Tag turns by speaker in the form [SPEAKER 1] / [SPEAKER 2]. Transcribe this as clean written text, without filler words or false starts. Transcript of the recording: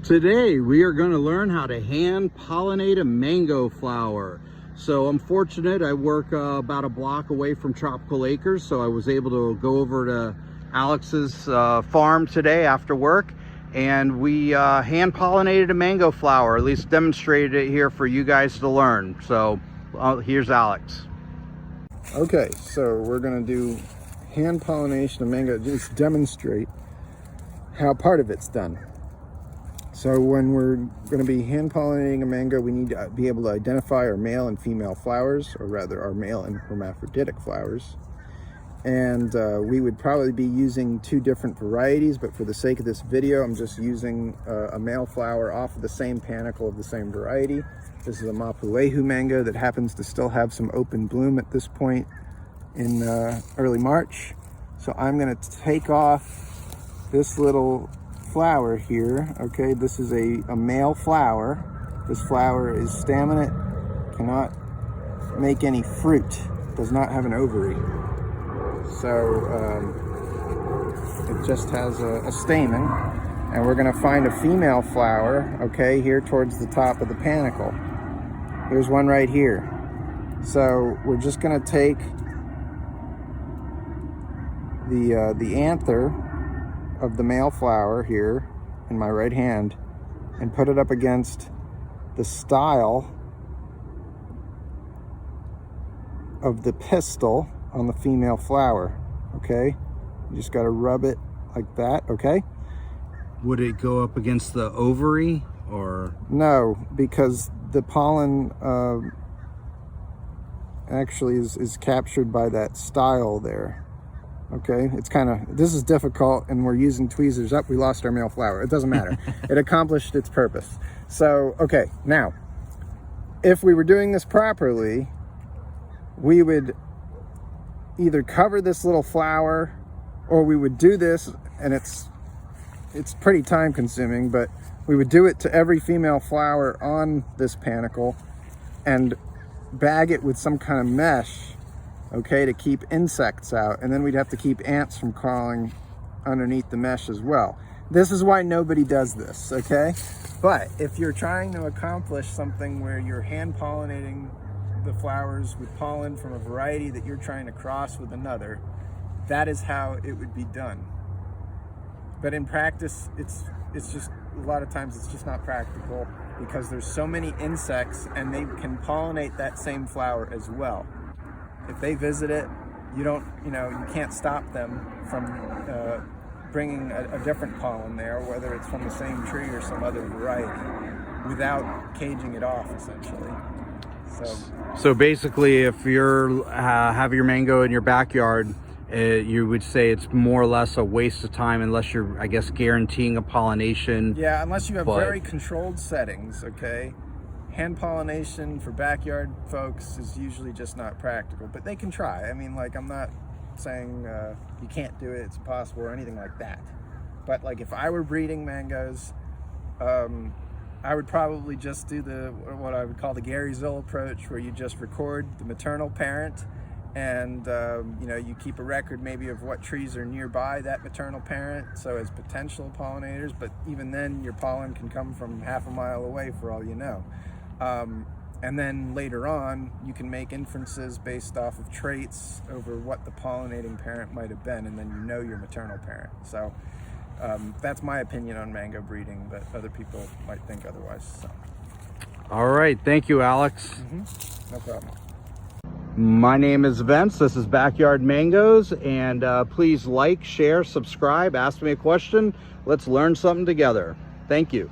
[SPEAKER 1] Today we are going to learn how to hand pollinate a mango flower. So I'm fortunate, I work about a block away from Tropical Acres, so I was able to go over to Alex's farm today after work, and we hand pollinated a mango flower, at least demonstrated it here for you guys to learn. So here's Alex.
[SPEAKER 2] Okay, so we're going to do hand pollination of mango, just demonstrate how part of it's done. So when we're going to be hand pollinating a mango, we need to be able to identify our male and female flowers, or rather our male and hermaphroditic flowers. And we would probably be using two different varieties, but for the sake of this video, I'm just using a male flower off of the same panicle of the same variety. This is a Mapulehu mango that happens to still have some open bloom at this point in early March. So I'm going to take off this little flower here. Okay, this is a male flower. This flower is staminate, cannot make any fruit, does not have an ovary. So it just has a stamen, and we're going to find a female flower, okay, here towards the top of the panicle. There's one right here. So we're just going to take the anther of the male flower here in my right hand and put it up against the style of the pistil on the female flower. Okay, you just got to rub it like that. Okay,
[SPEAKER 1] Would it go up against the ovary or?
[SPEAKER 2] No, because the pollen actually is captured by that style there. Okay, it's kind of, this is difficult, and we're using tweezers. Up, we lost our male flower. It doesn't matter. It accomplished its purpose. So, okay, now, if we were doing this properly, we would either cover this little flower, or we would do this, and it's pretty time consuming, but we would do it to every female flower on this panicle and bag it with some kind of mesh, okay, to keep insects out, and then we'd have to keep ants from crawling underneath the mesh as well. This is why nobody does this, okay? But if you're trying to accomplish something where you're hand pollinating the flowers with pollen from a variety that you're trying to cross with another, that is how it would be done. But in practice, it's just, a lot of times it's just not practical, because there's so many insects and they can pollinate that same flower as well. If they visit it, you can't stop them from bringing a different pollen there, whether it's from the same tree or some other variety, without caging it off, essentially.
[SPEAKER 1] So basically, if you're have your mango in your backyard, you would say it's more or less a waste of time unless you're, I guess, guaranteeing a pollination.
[SPEAKER 2] Yeah, unless you have very controlled settings, okay? Hand pollination for backyard folks is usually just not practical, but they can try. I mean, like, I'm not saying you can't do it, it's impossible or anything like that. But like, if I were breeding mangoes, I would probably just do what I would call the Gary Zoll approach, where you just record the maternal parent, and you keep a record maybe of what trees are nearby that maternal parent, so as potential pollinators, but even then your pollen can come from half a mile away for all you know. And then later on, you can make inferences based off of traits over what the pollinating parent might have been, and then you know your maternal parent. So that's my opinion on mango breeding, but other people might think otherwise. So.
[SPEAKER 1] All right, thank you, Alex.
[SPEAKER 2] No problem.
[SPEAKER 1] My name is Vince. This is Backyard Mangoes, and please like, share, subscribe, ask me a question. Let's learn something together. Thank you.